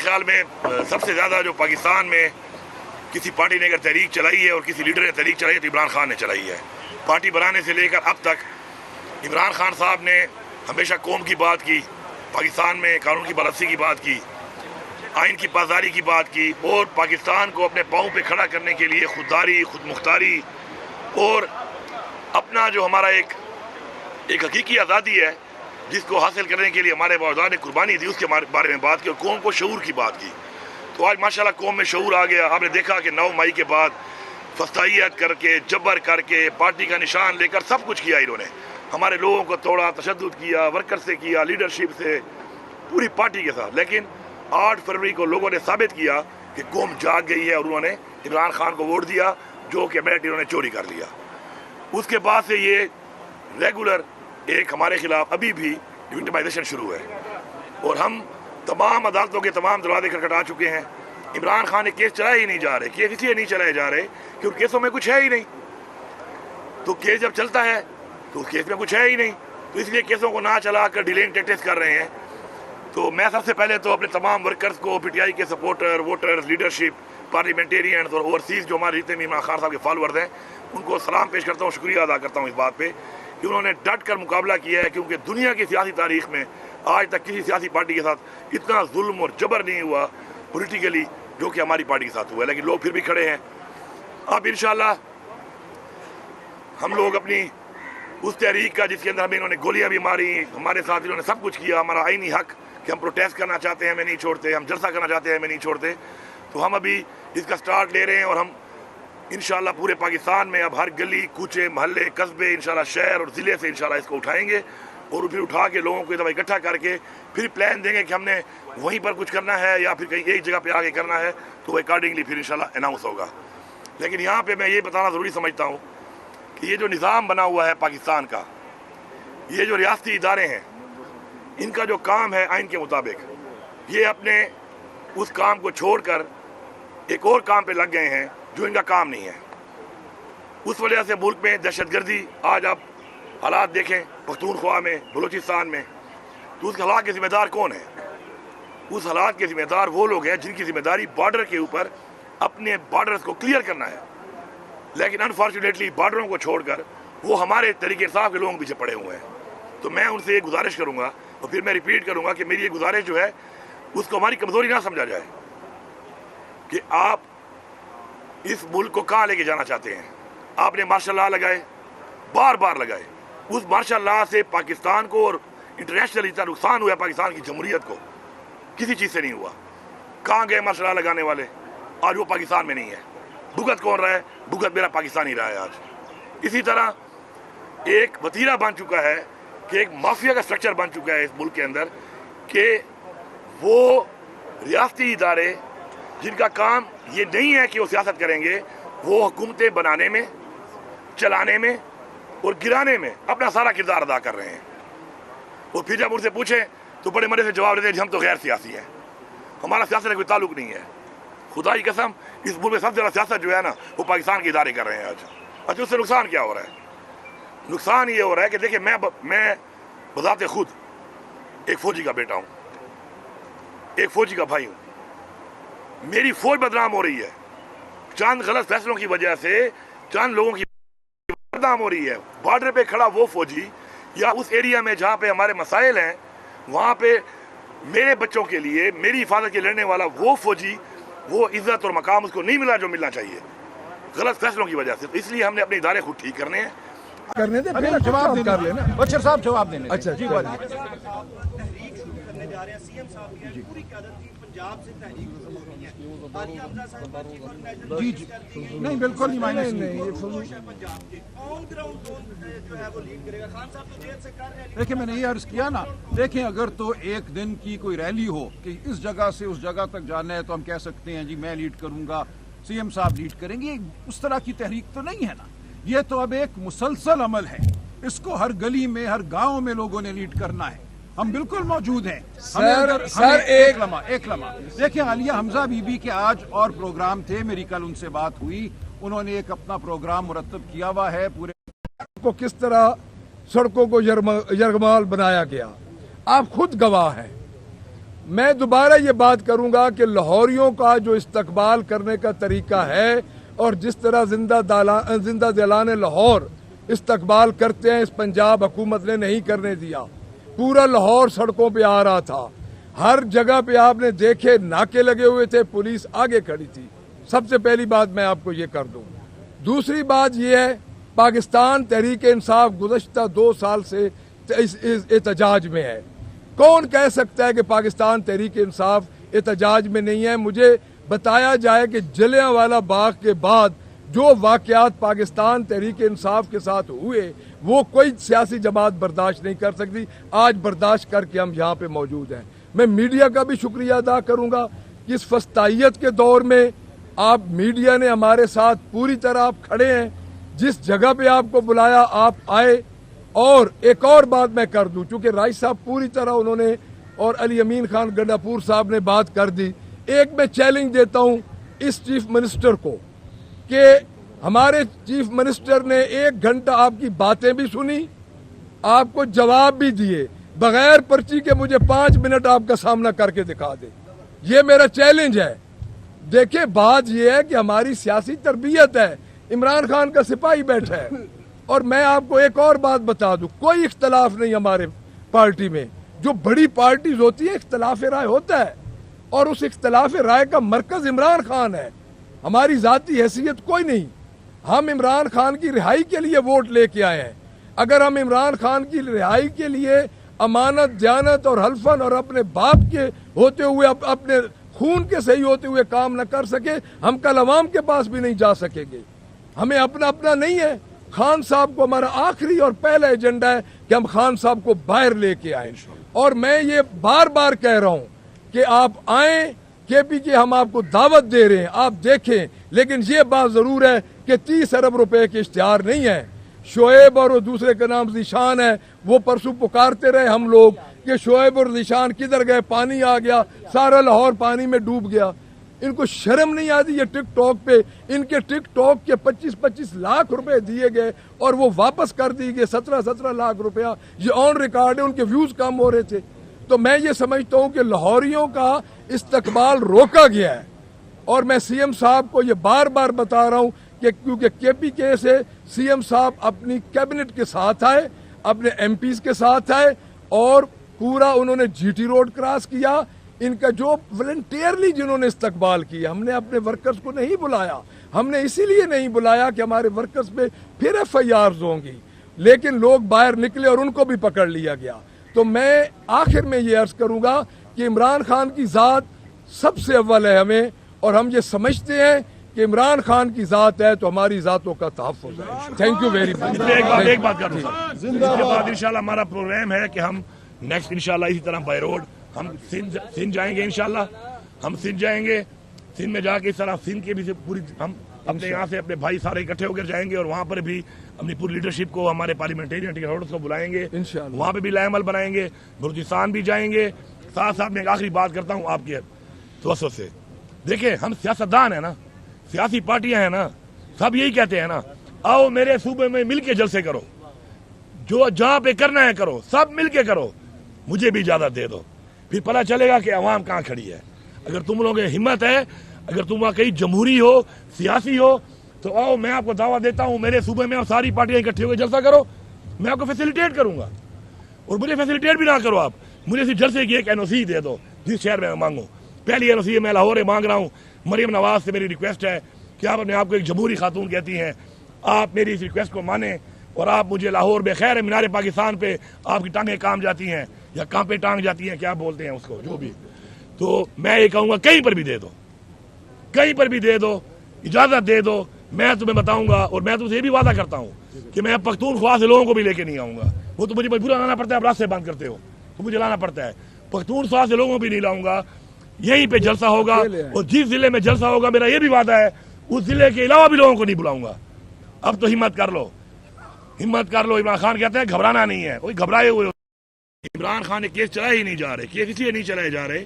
خیال میں سب سے زیادہ جو پاکستان میں کسی پارٹی نے اگر تحریک چلائی ہے اور کسی لیڈر نے تحریک چلائی ہے تو عمران خان نے چلائی ہے. پارٹی بنانے سے لے کر اب تک عمران خان صاحب نے ہمیشہ قوم کی بات کی، پاکستان میں قانون کی بالادستی کی بات کی، آئین کی پاسداری کی بات کی، اور پاکستان کو اپنے پاؤں پہ کھڑا کرنے کے لیے خودداری، خود مختاری اور اپنا جو ہمارا ایک حقیقی آزادی ہے جس کو حاصل کرنے کے لیے ہمارے باوجود نے قربانی دی، اس کے بارے میں بات کی اور قوم کو شعور کی بات کی. تو آج ماشاءاللہ قوم میں شعور آ گیا. آپ نے دیکھا کہ 9 مئی کے بعد فسطائیت کر کے، جبر کر کے، پارٹی کا نشان لے کر سب کچھ کیا انہوں نے. ہمارے لوگوں کو توڑا، تشدد کیا، ورکر سے کیا، لیڈرشپ سے، پوری پارٹی کے ساتھ. لیکن 8 فروری کو لوگوں نے ثابت کیا کہ قوم جاگ گئی ہے اور انہوں نے عمران خان کو ووٹ دیا، جو کہ میٹ انہوں نے چوری کر لیا. اس کے بعد سے یہ ریگولر ایک ہمارے خلاف ابھی بھی وکٹمائزیشن شروع ہے اور ہم تمام عدالتوں کے تمام دروازے کھٹکھٹا چکے ہیں. عمران خان نے کیس چلائے ہی نہیں جا رہے. کیس اس لیے نہیں چلائے جا رہے کہ ان کیسوں میں کچھ ہے ہی نہیں. تو کیس جب چلتا ہے تو اس کیس میں کچھ ہے ہی نہیں، تو اس لیے کیسوں کو نہ چلا کر ڈیلینگ ٹیکٹکس کر رہے ہیں. تو میں سب سے پہلے تو اپنے تمام ورکرز کو، پی ٹی آئی کے سپورٹر، ووٹرز، لیڈرشپ، پارلیمنٹیرینز اور اوورسیز جو ہمارے جتنے بھی عمران خان صاحب کے فالورز ہیں، ان کو سلام پیش کرتا ہوں، شکریہ ادا کرتا ہوں اس بات پہ کہ انہوں نے ڈٹ کر مقابلہ کیا ہے. کیونکہ دنیا کی سیاسی تاریخ میں آج تک کسی سیاسی پارٹی کے ساتھ اتنا ظلم اور جبر نہیں ہوا پولیٹیکلی جو کہ ہماری پارٹی کے ساتھ ہوا ہے. لیکن لوگ پھر بھی کھڑے ہیں. اب انشاءاللہ ہم لوگ اپنی اس تحریک کا جس کے اندر ہمیں انہوں نے گولیاں بھی ماری، ہمارے ساتھ انہوں نے سب کچھ کیا، ہمارا آئینی حق کہ ہم پروٹیسٹ کرنا چاہتے ہیں ہمیں نہیں چھوڑتے، ہم جلسہ کرنا چاہتے ہیں ہمیں نہیں چھوڑتے. تو ہم ابھی اس کا سٹارٹ لے رہے ہیں اور ہم انشاءاللہ پورے پاکستان میں اب ہر گلی، کوچے، محلے، قصبے، انشاءاللہ شہر اور ضلع سے انشاءاللہ اس کو اٹھائیں گے اور پھر اٹھا کے لوگوں کو ایک دفعہ اکٹھا کر کے پھر پلان دیں گے کہ ہم نے وہیں پر کچھ کرنا ہے یا پھر کہیں ایک جگہ پہ آگے کرنا ہے. تو وہ اکارڈنگلی پھر انشاءاللہ اناؤنس ہوگا. لیکن یہاں پہ میں یہ بتانا ضروری سمجھتا ہوں کہ یہ جو نظام بنا ہوا ہے پاکستان کا، یہ جو ریاستی ادارے ہیں، ان کا جو کام ہے آئین کے مطابق، یہ اپنے اس کام کو چھوڑ کر ایک اور کام پہ لگ گئے ہیں جو ان کا کام نہیں ہے. اس وجہ سے ملک میں دہشت گردی، آج آپ حالات دیکھیں پختونخوا میں، بلوچستان میں، تو اس حالات کے ذمہ دار کون ہیں؟ اس حالات کے ذمہ دار وہ لوگ ہیں جن کی ذمہ داری بارڈر کے اوپر اپنے بارڈرز کو کلیئر کرنا ہے. لیکن انفارچونیٹلی بارڈروں کو چھوڑ کر وہ ہمارے طریقے انصاف کے لوگوں کے پیچھے پڑے ہوئے ہیں. تو میں ان سے یہ گزارش کروں گا اور پھر میں ریپیٹ کروں گا کہ میری یہ گزارش جو ہے اس کو ہماری کمزوری نہ سمجھا جائے کہ آپ اس ملک کو کہاں لے کے جانا چاہتے ہیں. آپ نے مارشل لا لگائے، بار بار لگائے. اس مارشل لا سے پاکستان کو اور انٹرنیشنل اتنا نقصان ہوا ہے پاکستان کی جمہوریت کو، کسی چیز سے نہیں ہوا. کہاں گئے مارشل لا لگانے والے؟ آج وہ پاکستان میں نہیں ہے. بھگت کون رہا ہے؟ بھگت میرا پاکستانی رہا ہے آج. اسی طرح ایک وتیرہ بن چکا ہے کہ ایک مافیا کا سٹرکچر بن چکا ہے اس ملک کے اندر کہ وہ ریاستی ادارے جن کا کام یہ نہیں ہے کہ وہ سیاست کریں گے، وہ حکومتیں بنانے میں، چلانے میں اور گرانے میں اپنا سارا کردار ادا کر رہے ہیں. اور پھر جب ان سے پوچھیں تو بڑے مرے سے جواب دیتے ہیں کہ ہم تو غیر سیاسی ہیں، ہمارا سیاست سے کوئی تعلق نہیں ہے. خدا کی قسم اس ملک میں سب سے زیادہ سیاست جو ہے نا وہ پاکستان کے ادارے کر رہے ہیں آج. اچھا اس سے نقصان کیا ہو رہا ہے؟ نقصان یہ ہو رہا ہے کہ دیکھیں میں بذات خود ایک فوجی کا بیٹا ہوں، ایک فوجی کا بھائی ہوں. میری فوج بدنام ہو رہی ہے چند غلط فیصلوں کی وجہ سے، چند لوگوں کی بدنام ہو رہی ہے. بارڈر پہ کھڑا وہ فوجی یا اس ایریا میں جہاں پہ ہمارے مسائل ہیں وہاں پہ میرے بچوں کے لیے میری حفاظت کے لڑنے والا وہ فوجی، وہ عزت اور مقام اس کو نہیں ملا جو ملنا چاہیے غلط فیصلوں کی وجہ سے. تو اس لیے ہم نے اپنے ادارے خود ٹھیک کرنے ہیں. کرنے دیں پھر جواب کر لینا. بشیر صاحب جواب دینے. اچھا جی جی جی نہیں بالکل نہیں. دیکھیں میں نے یہ عرض کیا نا، دیکھیں اگر تو ایک دن کی کوئی ریلی ہو کہ اس جگہ سے اس جگہ تک جانا ہے تو ہم کہہ سکتے ہیں جی میں لیڈ کروں گا، سی ایم صاحب لیڈ کریں گے. اس طرح کی تحریک تو نہیں ہے نا. یہ تو اب ایک مسلسل عمل ہے، اس کو ہر گلی میں، ہر گاؤں میں لوگوں نے لیڈ کرنا ہے. ہم بالکل موجود ہیں. سر ایک لمحہ دیکھیں عالیہ حمزہ بی بی کے آج اور پروگرام تھے، میری کل ان سے بات ہوئی، انہوں نے ایک اپنا پروگرام مرتب کیا ہوا ہے. پورے کو کس طرح سڑکوں کو یرغمال بنایا گیا آپ خود گواہ ہیں. میں دوبارہ یہ بات کروں گا کہ لاہوریوں کا جو استقبال کرنے کا طریقہ ہے اور جس طرح زندہ دلانے لاہور استقبال کرتے ہیں، اس پنجاب حکومت نے نہیں کرنے دیا۔ پورا لاہور سڑکوں پہ آ رہا تھا، ہر جگہ پہ آپ نے دیکھے ناکے لگے ہوئے تھے، پولیس آگے کھڑی تھی۔ سب سے پہلی بات میں آپ کو یہ کر دوں۔ دوسری بات یہ ہے، پاکستان تحریک انصاف گزشتہ 2 سال سے اس احتجاج میں ہے۔ کون کہہ سکتا ہے کہ پاکستان تحریک انصاف احتجاج میں نہیں ہے؟ مجھے بتایا جائے کہ جلیانوالہ باغ کے بعد جو واقعات پاکستان تحریک انصاف کے ساتھ ہوئے وہ کوئی سیاسی جماعت برداشت نہیں کر سکتی۔ آج برداشت کر کے ہم یہاں پہ موجود ہیں۔ میں میڈیا کا بھی شکریہ ادا کروں گا کہ اس فسطائیت کے دور میں آپ میڈیا نے ہمارے ساتھ پوری طرح آپ کھڑے ہیں، جس جگہ پہ آپ کو بلایا آپ آئے۔ اور ایک اور بات میں کر دوں، چونکہ رائس صاحب پوری طرح انہوں نے اور علی امین خان گنڈاپور صاحب نے بات کر دی، ایک میں چیلنج دیتا ہوں اس چیف منسٹر کو کہ ہمارے چیف منسٹر نے 1 گھنٹہ آپ کی باتیں بھی سنی، آپ کو جواب بھی دیے، بغیر پرچی کے مجھے 5 منٹ آپ کا سامنا کر کے دکھا دے۔ یہ میرا چیلنج ہے۔ دیکھیں بات یہ ہے کہ ہماری سیاسی تربیت ہے، عمران خان کا سپاہی بیٹھا ہے۔ اور میں آپ کو ایک اور بات بتا دوں، کوئی اختلاف نہیں ہمارے پارٹی میں۔ جو بڑی پارٹیز ہوتی ہیں اختلاف رائے ہوتا ہے، اور اس اختلاف رائے کا مرکز عمران خان ہے، ہماری ذاتی حیثیت کوئی نہیں۔ ہم عمران خان کی رہائی کے لیے ووٹ لے کے آئے ہیں۔ اگر ہم عمران خان کی رہائی کے لیے امانت دیانت اور حلفاً اور اپنے باپ کے ہوتے ہوئے اپنے خون کے صحیح ہوتے ہوئے کام نہ کر سکے، ہم کل عوام کے پاس بھی نہیں جا سکیں گے۔ ہمیں اپنا نہیں ہے۔ خان صاحب کو ہمارا آخری اور پہلا ایجنڈا ہے کہ ہم خان صاحب کو باہر لے کے آئیں، اور میں یہ بار بار کہہ رہا ہوں کہ آپ آئیں، کے پی کے ہم آپ کو دعوت دے رہے ہیں، آپ دیکھیں۔ لیکن یہ بات ضرور ہے کہ 30 ارب روپے کے اشتہار نہیں ہے۔ شعیب اور دوسرے کا نام ذیشان ہے، وہ پرسوں پکارتے رہے ہم لوگ کہ شعیب اور ذیشان کدھر گئے، پانی آ گیا، سارا لاہور پانی میں ڈوب گیا۔ ان کو شرم نہیں آتی؟ یہ ٹک ٹاک پہ ان کے ٹک ٹاک کے 25 لاکھ روپے دیے گئے اور وہ واپس کر دیے گئے 17 لاکھ روپیہ، یہ آن ریکارڈ ہے، ان کے ویوز کم ہو رہے تھے۔ تو میں یہ سمجھتا ہوں کہ لاہوریوں کا استقبال روکا گیا ہے، اور میں سی ایم صاحب کو یہ بار بار بتا رہا ہوں کہ کیونکہ کے پی کے سے سی ایم صاحب اپنی کیبنٹ کے ساتھ آئے، اپنے ایم پیز کے ساتھ آئے، اور پورا انہوں نے جی ٹی روڈ کراس کیا۔ ان کا جو والنٹیئرلی جنہوں نے استقبال کیا، ہم نے اپنے ورکرز کو نہیں بلایا، ہم نے اسی لیے نہیں بلایا کہ ہمارے ورکرز پہ پھر ایف آئی آرز ہوں گی، لیکن لوگ باہر نکلے اور ان کو بھی پکڑ لیا گیا۔ تو میں آخر میں یہ عرض کروں گا کہ عمران خان کی ذات سب سے اول ہے ہمیں، اور ہم یہ سمجھتے ہیں کہ عمران خان کی ذات ہے تو ہماری ذاتوں کا تحفظ ہے۔ Thank you very much. ایک بات کر دوں، اس کے بعد انشاءاللہ ہمارا پروگرام ہے کہ ہم نیکسٹ انشاءاللہ اسی طرح بائی روڈ ہم سندھ جائیں گے۔ انشاءاللہ ہم سندھ جائیں گے، سندھ میں جا کے اس طرح سندھ کے بھی پوری ہم اپنے یہاں سے اپنے بھائی سارے اکٹھے ہو کر جائیں گے، اور وہاں پر بھی اپنی پوری لیڈرشپ کو، ہمارے پارلیمنٹرین کو بلائیں گے، وہاں پہ بھی لائے عمل بنائیں گے، بلوچستان بھی جائیں گے۔ ساتھ ساتھ میں ایک آخری بات کرتا ہوں آپ کے توسط سے، دیکھیں ہم سیاستدان ہیں نا، سیاسی پارٹیاں ہیں نا، سب یہی کہتے ہیں نا، آؤ میرے صوبے میں مل کے جلسے کرو، جو جہاں پہ کرنا ہے کرو، سب مل کے کرو، مجھے بھی اجازت دے دو، پھر پتہ چلے گا کہ عوام کہاں کھڑی ہے۔ اگر تم لوگوں کی ہمت ہے، اگر تم واقعی جمہوری ہو، سیاسی ہو، تو آؤ میں آپ کو دعوت دیتا ہوں، میرے صوبے میں ساری پارٹیاں اکٹھے ہو کے جلسہ کرو، میں آپ کو فیسیلیٹیٹ کروں گا۔ اور مجھے فیسیلیٹیٹ بھی نہ کرو آپ، مجھے صرف جلسے کی ایک این او سی دے دو جس شہر میں مانگوں۔ پہلی این او سی میں لاہور مانگ رہا ہوں۔ مریم نواز سے میری ریکویسٹ ہے کہ آپ اپنے آپ کو ایک جمہوری خاتون کہتی ہیں، آپ میری اس ریکویسٹ کو مانیں، اور آپ مجھے لاہور میں، خیر مینار پاکستان پہ آپ کی ٹانگیں کام جاتی ہیں یا کہاں پہ ٹانگ جاتی ہیں، کیا بولتے ہیں اس کو، جو بھی، تو میں یہ کہوں گا کہیں پر بھی دے دو، کہیں پر بھی دے دو، اجازت دے دو، میں تمہیں بتاؤں گا۔ اور میں تم سے یہ بھی وعدہ کرتا ہوں کہ میں پختونخوا سے لوگوں کو بھی لے کے نہیں آؤں گا، وہ تو مجھے مجبور لانا پڑتا ہے، آپ راستے بند کرتے ہو تو مجھے لانا پڑتا ہے، پختونخوا سے لوگوں بھی نہیں لاؤں گا، یہیں پہ جلسہ ہوگا، اور جس ضلع میں جلسہ ہوگا میرا یہ بھی وعدہ ہے اس ضلع کے علاوہ بھی لوگوں کو نہیں بلاؤں گا۔ اب تو ہمت کر لو، ہمت کر لو۔ عمران خان کہتے ہیں گھبرانا نہیں ہے، وہی گھبرائے ہوئے، عمران خان نے کیس چلائے ہی نہیں جا رہے، کیس اس لیے نہیں چلائے جا رہے